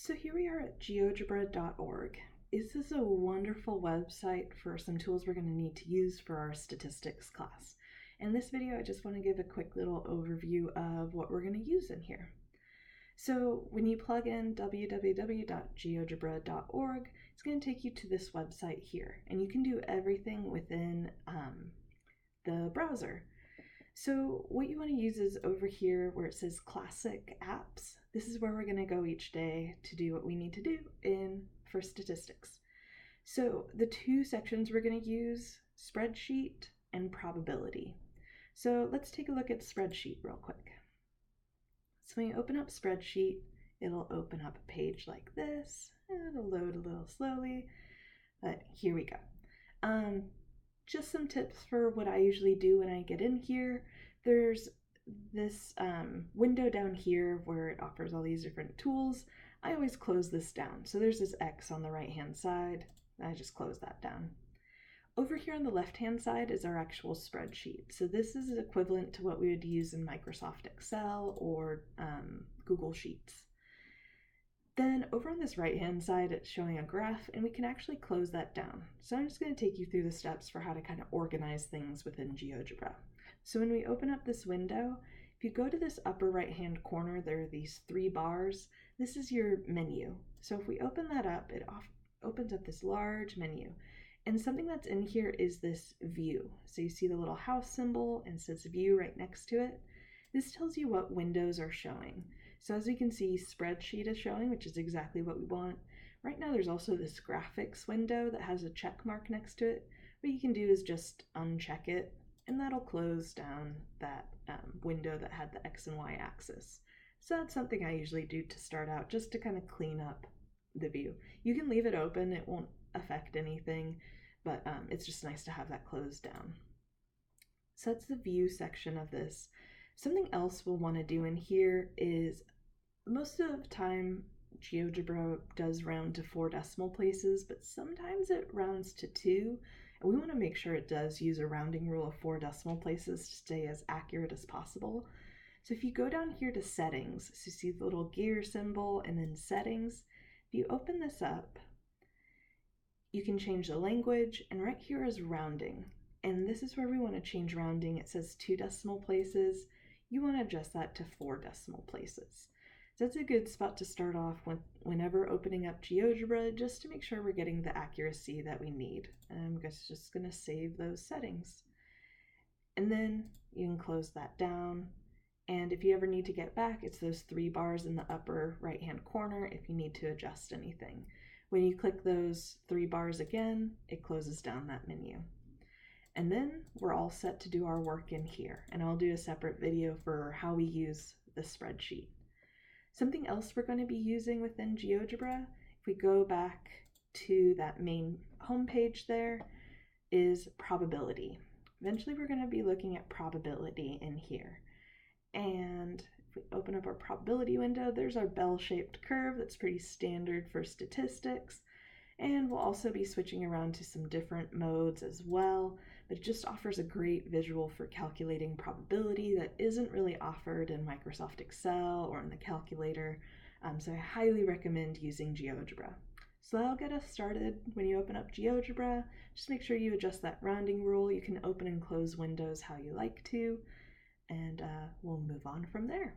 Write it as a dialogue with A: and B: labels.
A: So here we are at geogebra.org. This is a wonderful website for some tools we're going to need to use for our statistics class. In this video, I just want to give a quick little overview of what we're going to use in here. So when you plug in www.geogebra.org, it's going to take you to this website here, and you can do everything within the browser. So what you want to use is over here where it says classic apps. This is where we're going to go each day to do what we need to do for statistics. So the two sections we're going to use, spreadsheet and probability. So let's take a look at spreadsheet real quick. So when you open up spreadsheet, it'll open up a page like this. It'll load a little slowly, but here we go. Just some tips for what I usually do when I get in here. There's this window down here where it offers all these different tools. I always close this down. So there's this X on the right hand side. I just close that down. Over here on the left hand side is our actual spreadsheet. So this is equivalent to what we would use in Microsoft Excel or Google Sheets. Then over on this right hand side, it's showing a graph, and we can actually close that down. So I'm just going to take you through the steps for how to kind of organize things within GeoGebra. So when we open up this window, if you go to this upper right hand corner, there are these three bars. This is your menu. So if we open that up, it opens up this large menu. And something that's in here is this view. So you see the little house symbol and it says view right next to it. This tells you what windows are showing. So as we can see, spreadsheet is showing, which is exactly what we want. Right now there's also this graphics window that has a check mark next to it. What you can do is just uncheck it, and that'll close down that window that had the X and Y axis. So that's something I usually do to start out, just to kind of clean up the view. You can leave it open, it won't affect anything, but it's just nice to have that closed down. So that's the view section of this. Something else we'll want to do in here is, most of the time GeoGebra does round to 4 decimal places, but sometimes it rounds to 2, and we want to make sure it does use a rounding rule of 4 decimal places to stay as accurate as possible. So if you go down here to settings, so you see the little gear symbol and then settings, if you open this up, you can change the language, and right here is rounding. And this is where we want to change rounding. It says 2 decimal places. You want to adjust that to 4 decimal places. So that's a good spot to start off with whenever opening up GeoGebra, just to make sure we're getting the accuracy that we need. And I'm just going to save those settings. And then you can close that down. And if you ever need to get back, it's those 3 bars in the upper right-hand corner if you need to adjust anything. When you click those 3 bars again, it closes down that menu. And then we're all set to do our work in here. And I'll do a separate video for how we use the spreadsheet. Something else we're going to be using within GeoGebra, if we go back to that main homepage there, is probability. Eventually we're going to be looking at probability in here. And if we open up our probability window, there's our bell-shaped curve that's pretty standard for statistics. And we'll also be switching around to some different modes as well, but it just offers a great visual for calculating probability that isn't really offered in Microsoft Excel or in the calculator. So I highly recommend using GeoGebra. So that'll get us started. When you open up GeoGebra, just make sure you adjust that rounding rule. You can open and close windows how you like to, and we'll move on from there.